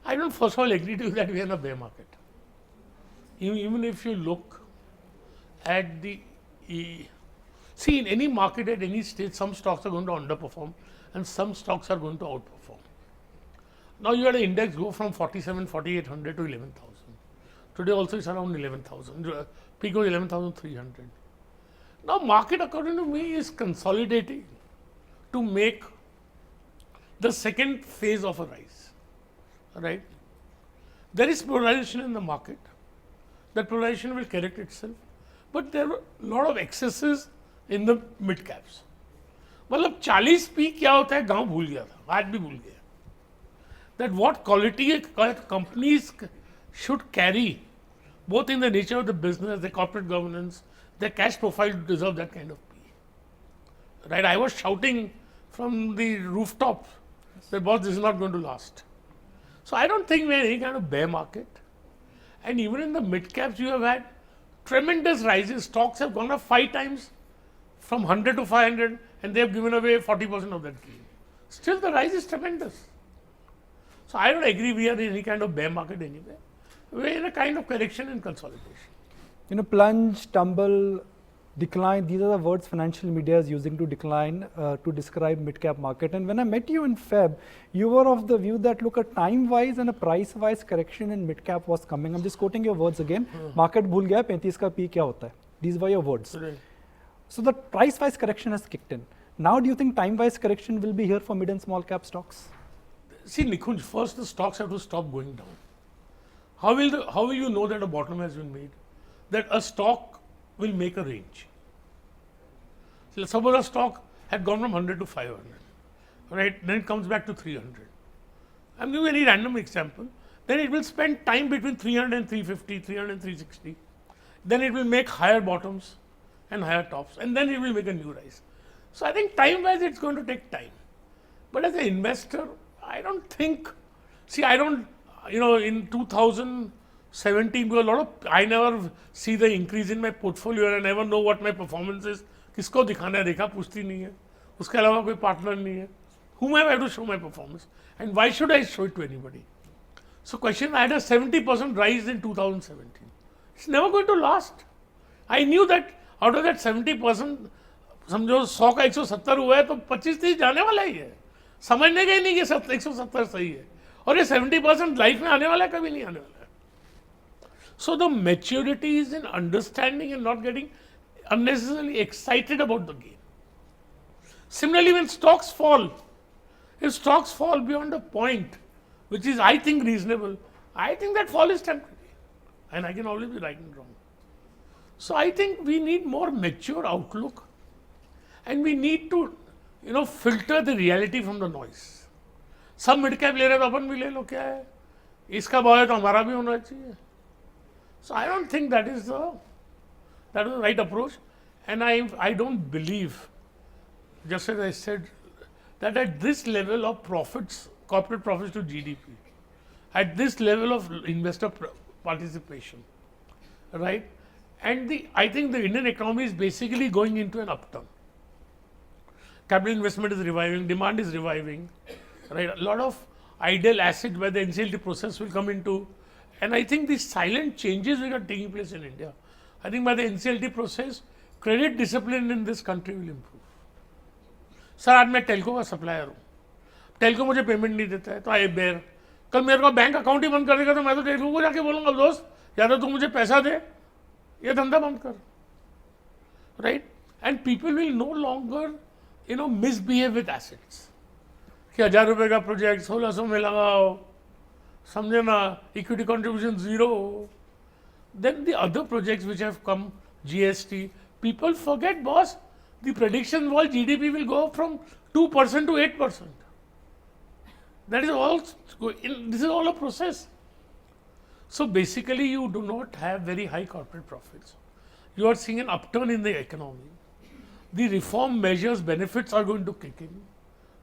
I don't first of all agree to you that we are in a bear market. Even if you look at see, in any market at any stage, some stocks are going to underperform and some stocks are going to outperform. Now you had an index go from 4800 to 11,000. Today also it's around 11,000. Peak was 11,300. Now market, according to me, is consolidating to make the second phase of a rise. Right? There is polarization in the market. That polarization will correct itself. But there are a lot of excesses in the mid caps. मतलब 40 P क्या होता है गांव भूल गया था, आज भी भूल गया. That what quality companies should carry, both in the nature of the business, the corporate governance, their cash profile to deserve that kind of P. Right? I was shouting from the rooftop that boss, this is not going to last. So I don't think we're in any kind of bear market. And even in the mid caps, you have had tremendous rises. Stocks have gone up 5 times from 100 to 500, and they have given away 40% of that gain. Still, the rise is tremendous. So I don't agree we are in any kind of bear market anywhere. We're in a kind of correction and consolidation. You know, plunge, tumble, decline, these are the words financial media is using to decline, to describe mid-cap market. And when I met you in Feb, you were of the view that, look, a time-wise and a price-wise correction in mid-cap was coming. I'm just quoting your words again. Market bhul gaya, 35 ka P kya hota hai? These were your words. Right. So the price-wise correction has kicked in. Now do you think time-wise correction will be here for mid and small cap stocks? See, Nikunj, first the stocks have to stop going down. How will you know that a bottom has been made? That a stock will make a range. So suppose a stock had gone from 100 to 500, right? Then it comes back to 300. I'm giving a very random example. Then it will spend time between 300 and 350, 300 and 360. Then it will make higher bottoms and higher tops, and then it will make a new rise. So I think time-wise it's going to take time. But as an investor, I don't think, see, I don't, in 2017, because a lot of, I never see the increase in my portfolio and I never know what my performance is. किसको दिखाना है, रेखा पूछती नहीं है, उसके अलावा कोई partner नहीं है. Whom am I to show my performance? And why should I show it to anybody? So question, I had a 70% rise in 2017. It's never going to last. I knew that out of that 70%, समझो 100 का 170 हुआ है तो 25-30 जाने वाला ही है. समझने का ही नहीं कि 170 सही है. और ये 70% लाइफ में आने वाला है, कभी नहीं आने वाला है. So the maturity is in understanding and not getting unnecessarily excited about the gain. Similarly, when stocks fall, if stocks fall beyond a point, which is, I think, reasonable, I think that fall is temporary. And I can always be right and wrong. So I think we need more mature outlook, and we need to, filter the reality from the noise. सब mid cap ले रहे तो अपन भी ले लो, क्या है, इसका भाव है तो हमारा भी होना चाहिए. So I don't think that is the right approach, and I don't believe, just as I said, that at this level of profits, corporate profits to GDP, at this level of investor participation, right, and I think the Indian economy is basically going into an upturn. Capital investment is reviving, demand is reviving, right? A lot of idle assets by the NCLT process will come into, and I think these silent changes which are taking place in India, I think by the NCLT process, credit discipline in this country will improve. Sir आज मैं टेल्को का supplier हूँ, टेल्को मुझे payment नहीं देता है तो आई bear, कल मेरे को बैंक अकाउंट ही बंद कर देगा तो मैं तो टेल्को को जाके बोलूँगा, दोस्त या तो तू मुझे पैसा दे ये धंधा बंद कर, right? And people will no longer misbehave with assets. कि 1000 रुपये का प्रोजेक्ट 1600 में लगाओ, समझे ना, equity contribution 0. Then the other projects which have come, GST, people forget, boss, the prediction was GDP will go from 2% to 8%. That is all, this is all a process. So basically you do not have very high corporate profits. You are seeing an upturn in the economy. The reform measures, benefits are going to kick in,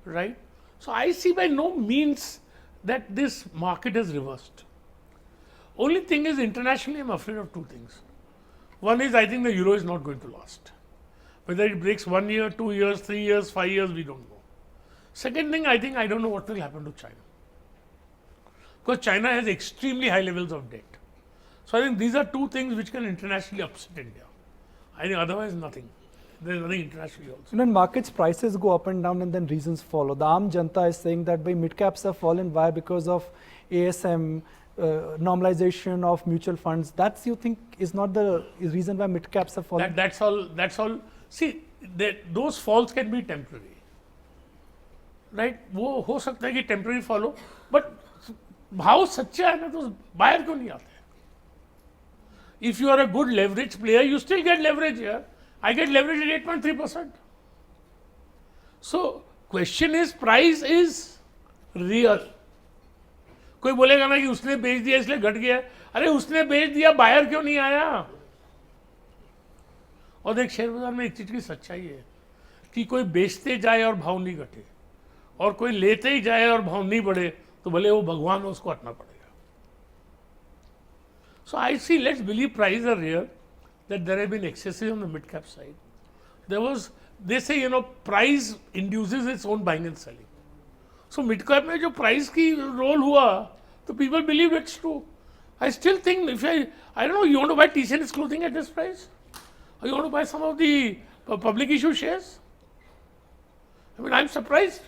right? So I see by no means that this market has reversed. Only thing is, internationally I'm afraid of 2 things. One is, I think the euro is not going to last. Whether it breaks 1 year, 2 years, 3 years, 5 years, we don't know. Second thing, I don't know what will happen to China. because China has extremely high levels of debt. So I think these are two things which can internationally upset India. I think otherwise nothing. There is nothing internationally also. You know, in markets, prices go up and down and then reasons follow. The Aam Janta is saying that mid caps have fallen. Why? Because of ASM, normalization of mutual funds. That's, you think, is not the reason why mid caps have fallen? That's all. See, those falls can be temporary. Right? वो हो सकता है कि temporary follow, but भाव सच्चा है ना तो बाहर क्यों नहीं आते? If you are a good leverage player, you still get leverage here. I get leverage at 8.3%. So question is, price is real. कोई बोलेगा ना कि उसने बेच दिया इसलिए घट गया. अरे उसने बेच दिया, बायर क्यों नहीं आया? और देख, शेयर बाजार में एक चीज की सच्चाई है कि कोई बेचते जाए और भाव नहीं घटे, और कोई लेते ही जाए और भाव नहीं बढ़े, तो भले वो भगवान हो, उसको हटना पड़ेगा. So I see, let's believe prices are real, that there have been excesses on the mid cap side. They say, you know, price induces its own buying and selling. So mid cap में जो price की role हुआ, तो people believe it's true. I still think if I don't know, you want to buy TCN's clothing at this price? Or you want to buy some of the public issue shares? I mean, I'm surprised.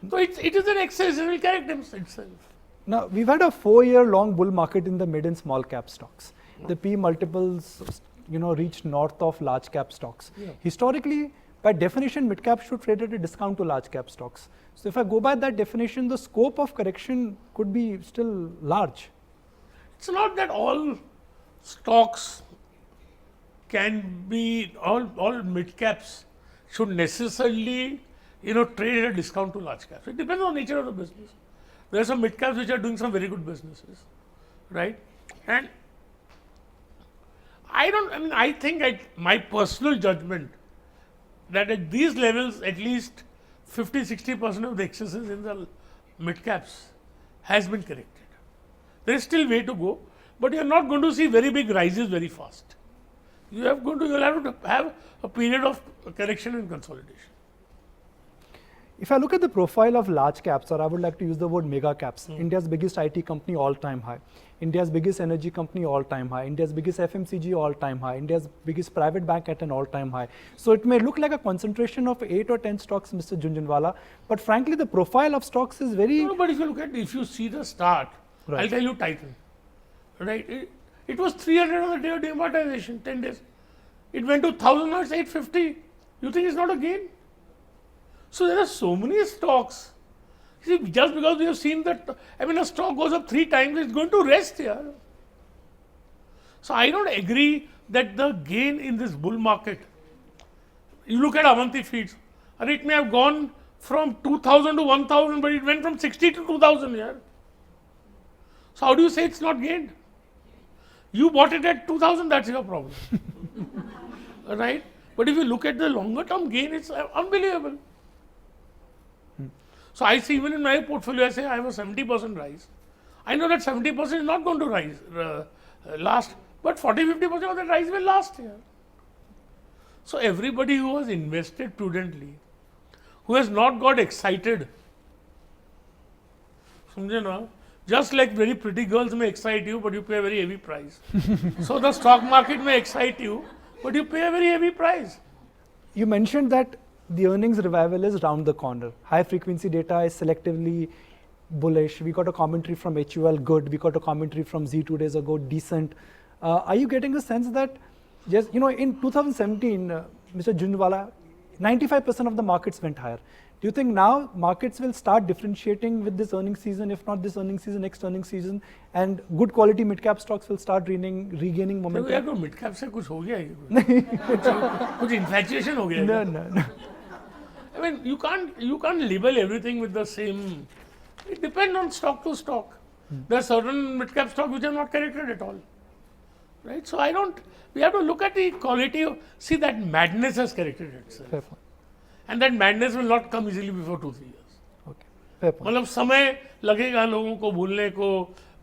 So it is an excess, it will correct itself. Now, we've had a 4-year-long bull market in the mid and small cap stocks. The P multiples, you know, reached north of large cap stocks. Yeah. Historically, by definition, mid cap should trade at a discount to large cap stocks. So if I go by that definition, the scope of correction could be still large. It's not that all stocks can be, all mid caps should necessarily, you know, trade at a discount to large caps. It depends on the nature of the business. There are some mid caps which are doing some very good businesses, right? And I think my personal judgment that at these levels, at least 50-60% of the excesses in the mid caps has been corrected. There is still way to go, but you are not going to see very big rises very fast. You'll have to have a period of correction and consolidation. If I look at the profile of large caps, or I would like to use the word mega caps, India's biggest IT company all-time high, India's biggest energy company all-time high, India's biggest FMCG all-time high, India's biggest private bank at an all-time high. So it may look like a concentration of 8 or 10 stocks, Mr. Jhunjhunwala, but frankly the profile of stocks is very... No, but if you see the start, Right. I'll tell you Titan, right? It was 300 on the day of demonetization, 10 days. It went to 1,000, now it's 850. You think it's not a gain? So there are so many stocks. See, just because we have seen that, a stock goes up 3 times, it's going to rest here. So I don't agree that the gain in this bull market, you look at Avanti Feeds, and it may have gone from 2,000 to 1,000, but it went from 60 to 2,000 here. So how do you say it's not gained? You bought it at 2,000, that's your problem. Right? But if you look at the longer term gain, it's unbelievable. So I see even in my portfolio, I say I have a 70% rise. I know that 70% is not going to rise last, but 40-50% of the rise will last here. So everybody who has invested prudently, who has not got excited, समझे ना? Just like very pretty girls may excite you, but you pay a very heavy price. So the stock market may excite you, but you pay a very heavy price. You mentioned that the earnings revival is round the corner. High frequency data is selectively bullish. We got a commentary from HUL, good. We got a commentary from Z 2 days ago, decent. Are you getting a sense that, just, you know, in 2017, Mr. Jhunjhunwala, 95% of the markets went higher. Do you think now markets will start differentiating with this earnings season, if not this earnings season, next earnings season, and good quality mid-cap stocks will start regaining momentum? यार तो mid-cap से कुछ हो गया है कुछ infatuation हो गया है No. I mean, you can't label everything with the same. It depends on stock to stock. There are certain mid-cap stocks which are not corrected at all, right? So we have to look at the quality of, see that madness has corrected itself. Fair point. And that madness will not come easily before 2-3 years. Okay. Fair point. मतलब समय लगेगा लोगों को भूलने को,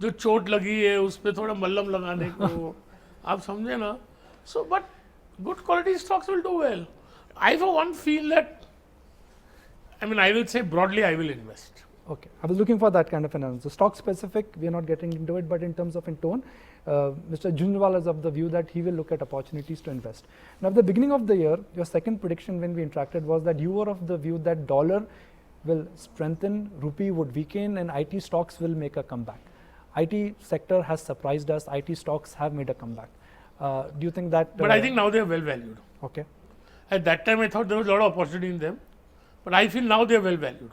जो चोट लगी है उस पे थोड़ा मल्लम लगाने को, आप समझे ना? So, but good quality stocks will do well. I for one feel that, I will say broadly I will invest. Okay, I was looking for that kind of an answer. Stock specific, we are not getting into it, but in terms of in tone, Mr. Jhunjhunwala is of the view that he will look at opportunities to invest. Now, at the beginning of the year, your second prediction when we interacted was that you were of the view that dollar will strengthen, rupee would weaken, and IT stocks will make a comeback. IT sector has surprised us. IT stocks have made a comeback. Do you think that? But I think now they are well valued. Okay. At that time, I thought there was a lot of opportunity in them, but I feel now they are well valued.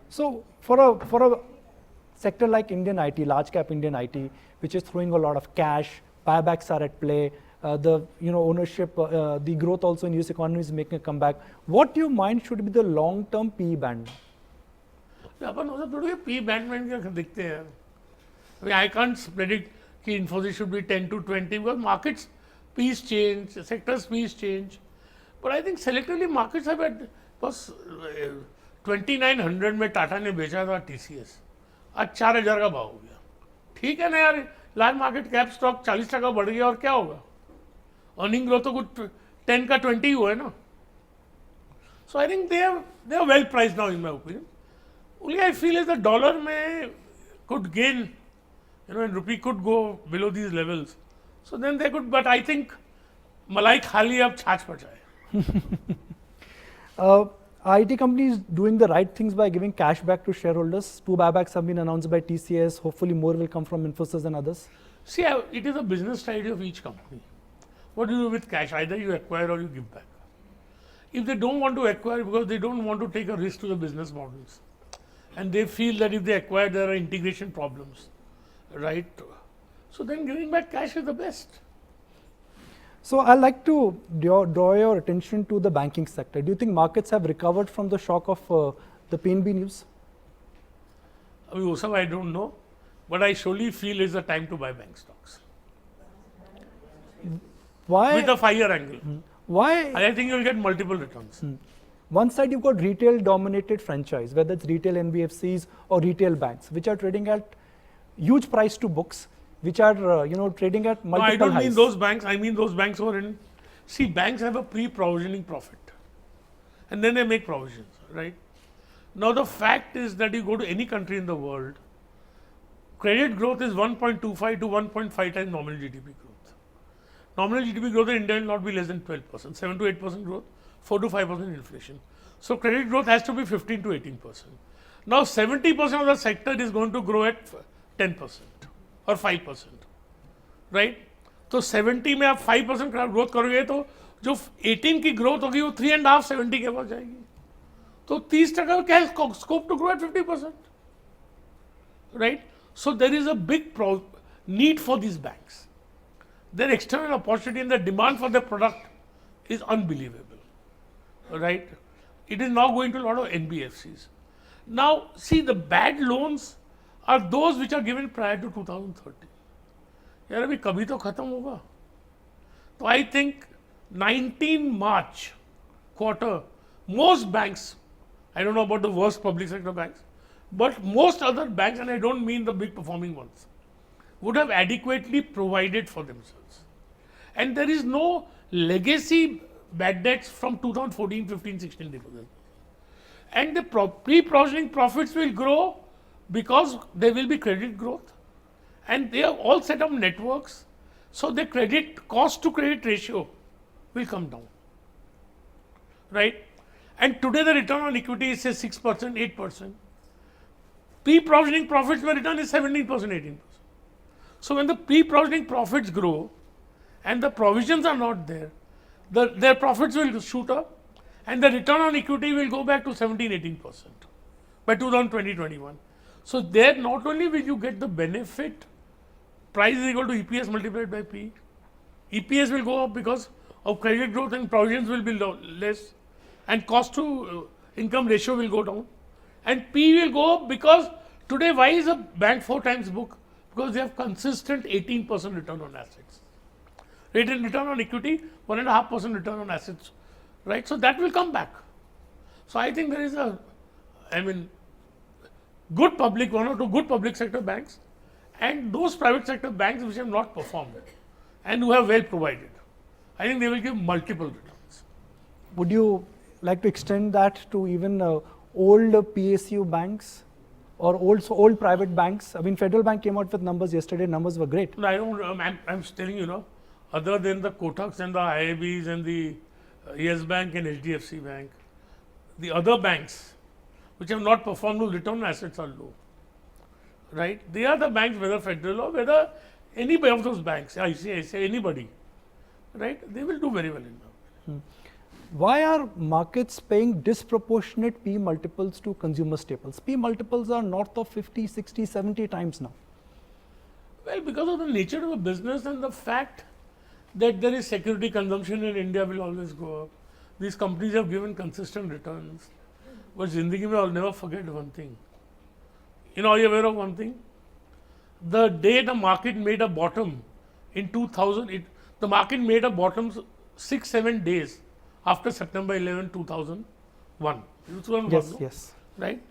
So for a sector like Indian IT, large cap Indian IT, which is throwing a lot of cash, buybacks are at play, the ownership, the growth also in US economy is making a comeback. What do you mind should be the long-term PE band? अपन वो सब थोड़ी P band में क्या दिखते हैं. I mean, I can't predict कि Infosys should be 10 to 20 because markets P's change, sectors P's change. But I think selectively markets have had बस 2900 में टाटा ने बेचा था TCS. आज 4000 का भाव हो गया. ठीक है ना यार, लार्ज मार्केट कैप स्टॉक 40% बढ़ गया और क्या होगा? अर्निंग ग्रोथ तो कुछ 10 का 20 हुआ है ना. So I think they are well priced now in my opinion. Only I feel is the dollar may could gain, and rupee could go below these levels. So then they could, but I think malai khali ab chhach pachaye. IT companies doing the right things by giving cash back to shareholders. 2 buybacks have been announced by TCS. Hopefully more will come from Infosys and others. See, it is a business strategy of each company. What do you do with cash? Either you acquire or you give back. If they don't want to acquire because they don't want to take a risk to the business models, and they feel that if they acquire there are integration problems, right? So then giving back cash is the best. So I'd like to draw your attention to the banking sector. Do you think markets have recovered from the shock of the PNB news? I mean, I don't know, but I surely feel it's a time to buy bank stocks. Why? With a 5-year angle. Why? I think you'll get multiple returns. One side you've got retail dominated franchise, whether it's retail NBFCs or retail banks, which are trading at huge price to books, which are trading at multiple highs. No, I don't mean those banks. I mean those banks who are in. See, banks have a pre-provisioning profit, and then they make provisions, right? Now the fact is that you go to any country in the world, credit growth is 1.25 to 1.5 times nominal GDP growth. Nominal GDP growth in India will not be less than 12%, 7 to 8% growth, 4 to 5% inflation. So credit growth has to be 15 to 18%. Now 70% of the sector is going to grow at 10% or 5%, right? तो 70 में आप 5% growth करोगे तो जो 18 की growth होगी वो 3.5 70 के पास जाएगी. तो 30% क्या है scope to grow at 50%, right? So there is a big need for these banks. Their external opportunity and the demand for their product is unbelievable, right? It is now going to a lot of NBFCs. Now, see, the bad loans are those which are given prior to 2030. यार अभी कभी तो खत्म होगा. तो I think 19 March quarter, most banks, I don't know about the worst public sector banks, but most other banks, and I don't mean the big performing ones, would have adequately provided for themselves. And there is no legacy bad debts from 2014, 15, 16 deposits. And the pre-provisioning profits will grow because there will be credit growth. And they have all set up networks, so the cost to credit ratio will come down, right? And today the return on equity is say 6%, 8%. Pre-provisioning profits may return is 17%, 18%. So when the pre-provisioning profits grow and the provisions are not there, their profits will shoot up and the return on equity will go back to 17, 18% by 2020-21. So there not only will you get the benefit, price is equal to EPS multiplied by P. EPS will go up because of credit growth and provisions will be less, and cost to income ratio will go down, and P will go up because today why is a bank 4 times book? Because they have consistent 18% return on assets. Return on equity 1.5% return on assets, right? So that will come back. So I think there is good public, 1 or 2 good public sector banks, and those private sector banks which have not performed and who have well provided. I think they will give multiple returns. Would you like to extend that to even old PSU banks? or old private banks? I mean, Federal Bank came out with numbers yesterday. Numbers were great. No, I don't. I'm telling you, other than the Kotaks and the IIBs and the Yes Bank and HDFC Bank, the other banks which have not performed, whose return on assets are low, right? They are the banks, whether federal or whether any of those banks, ICICI, anybody, right? They will do very well in now. Why are markets paying disproportionate P multiples to consumer staples? P multiples are north of 50, 60, 70 times now. Well, because of the nature of the business and the fact that there is security consumption in India will always go up. These companies have given consistent returns. But Zindagi mein I'll never forget one thing. Are you aware of one thing? The day the market made a bottom in 2000, the market made a bottom 6-7 days after September 11, 2001. 2001, Yes, no? yes. Right?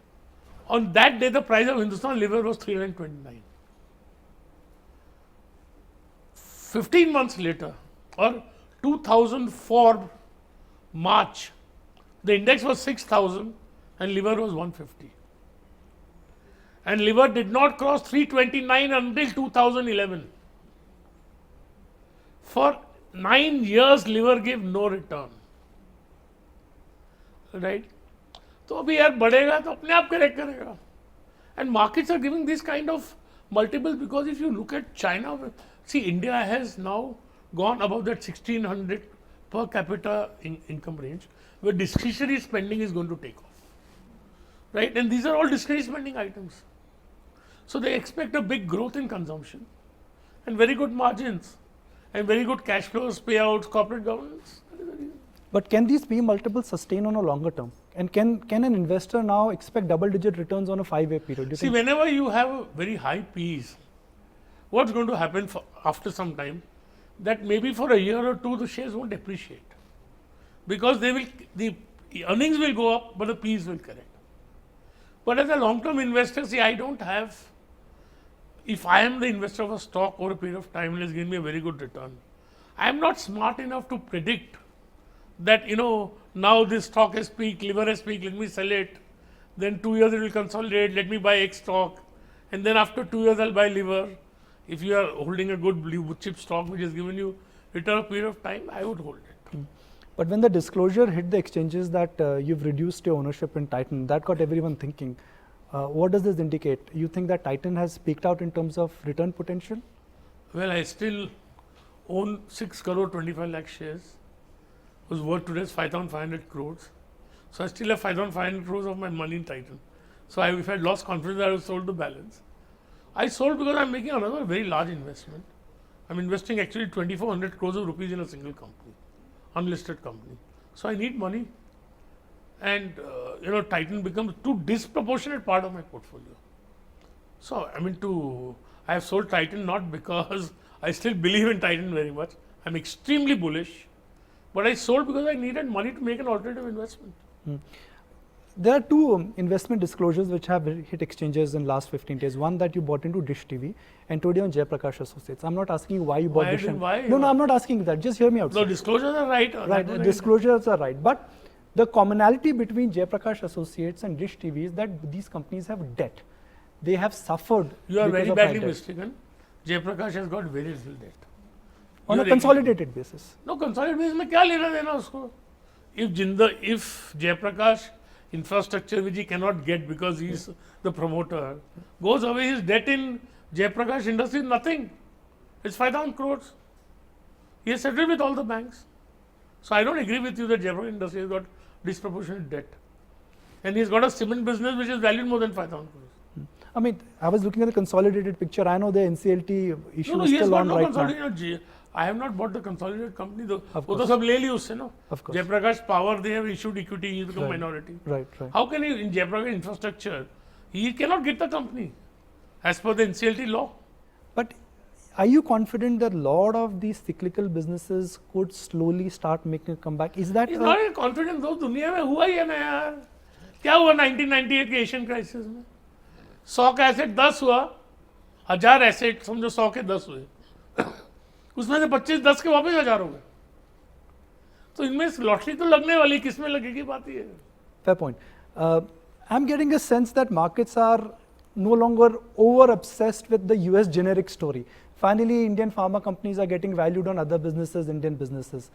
On that day, the price of Hindustan Liver was 329. 15 months later, or 2004 March, the index was 6,000 and liver was 150. And liver did not cross 329 until 2011. For 9 years, liver gave no return. Right? तो अभी यार बढ़ेगा तो अपने आप correct करेगा. And markets are giving this kind of multiples because if you look at China, see, India has now gone above that 1600 per capita income range, where discretionary spending is going to take off. Right? And these are all discretionary spending items. So they expect a big growth in consumption and very good margins and very good cash flows, payouts, corporate governance. That is the reason. But can these P multiples sustain on a longer term? And can an investor now expect double-digit returns on a 5-year period? Do you See, think? whenever you have very high Ps, what's going to happen after some time? That maybe for a year or two, the shares won't appreciate because the earnings will go up, but the Ps will correct. But as a long-term investor, see, I don't have. If I am the investor of a stock over a period of time and it's giving me a very good return, I am not smart enough to predict that, now this stock has peaked, liver has peaked, let me sell it. Then 2 years it will consolidate, let me buy X stock. And then after 2 years I'll buy liver. If you are holding a good blue chip stock which has given you return of period of time, I would hold it. But when the disclosure hit the exchanges that you've reduced your ownership in Titan, that got everyone thinking. What does this indicate? You think that Titan has peaked out in terms of return potential? Well, I still own 6 crore 25 lakh shares, whose worth today is 5,500 crores. So I still have 5,500 crores of my money in Titan. So if I had lost confidence, I would have sold the balance. I sold because I'm making another very large investment. I'm investing actually 2,400 crores of rupees in a single company, unlisted company. So I need money. And, Titan becomes too disproportionate part of my portfolio. So, I have sold Titan not because I still believe in Titan very much. I'm extremely bullish. But I sold because I needed money to make an alternative investment. There are two investment disclosures which have hit exchanges in last 15 days. One that you bought into Dish TV and today on Jayaprakash Associates. I'm not asking you why you bought Dish. No, I'm not asking you that. Just hear me out. No, disclosures are right. Right, disclosures are right. But the commonality between Jayaprakash Associates and Dish TV is that these companies have debt. They have suffered. You are very badly mistaken. Jayaprakash has got very little debt. On a consolidated basis. No, consolidated basis में क्या लेना देना उसको? If Jayaprakash infrastructure which he cannot get because he is the promoter goes away, his debt in Jayaprakash industry is nothing. It's 5,000 crores. He has settled with all the banks. So I don't agree with you that Jayaprakash industry has got disproportionate debt. And he's got a cement business which is valued more than 5,000 crores. I was looking at the consolidated picture. I know the NCLT issue is still on right now. I have not bought the consolidated company. वो तो सब ले ली उससे ना. Jayaprakash Power, they have issued equity, he has become minority. Right. How can he, in Jayaprakash infrastructure, he cannot get the company as per the NCLT law. But are you confident that a lot of these cyclical businesses could slowly start making a comeback? Is that? He's not confident though. दुनिया में हुआ ही है ना यार. क्या हुआ 1998 के Asian crisis में? 100 का एसेट 10 हुआ, 1000 एसेट समझो 100 के 10 हुए. उसमें से 25 10 के वापस 1000 हो गए. तो इनमें लॉटरी तो लगने वाली, किसमें लगेगी बात ही है. Fair point. I'm getting a sense that markets are no longer over obsessed with the US generic story. Finally, Indian pharma companies are getting valued on other businesses, Indian businesses.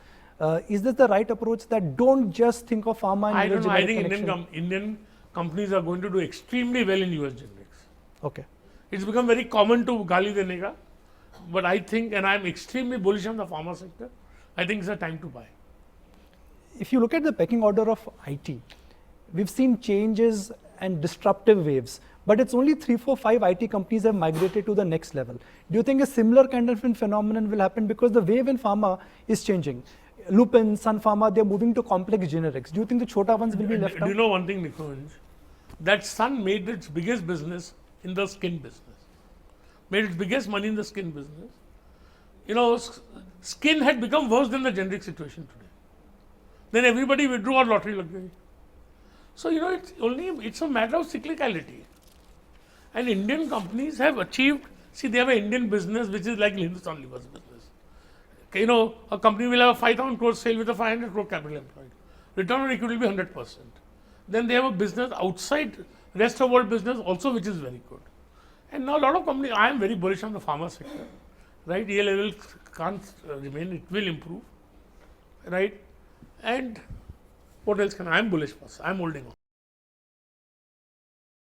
Is this the right approach, that don't just think of pharma and I US don't know. I generic think connection? Indian companies are going to do extremely well in US generics. Okay. It's become very common to gali dene ka, but I think, and I'm extremely bullish on the pharma sector, I think it's a time to buy. If you look at the pecking order of IT, we've seen changes and disruptive waves, but it's only 3, 4, 5 IT companies have migrated to the next level. Do you think a similar kind of phenomenon will happen, because the wave in pharma is changing? Lupin, Sun Pharma, they're moving to complex generics. Do you think the chota ones will be left Do out? you know one thing, Nikunj? That Sun made its biggest business in the skin business. Made its biggest money in the skin business. You know, skin had become worse than the generic situation today. Then everybody withdrew or lottery lag gayi. So, you know, it's a matter of cyclicality. And Indian companies have achieved, see, they have an Indian business which is like Hindustan Liver's business. You know, a company will have a 5,000 crore sale with a 500 crore capital employed. Return on equity will be 100%. Then they have a business outside rest of world business also, which is very good. And now a lot of companies, I am very bullish on the pharma sector, right? EL level can't remain, it will improve, right? And what else can I am bullish for? I am holding on.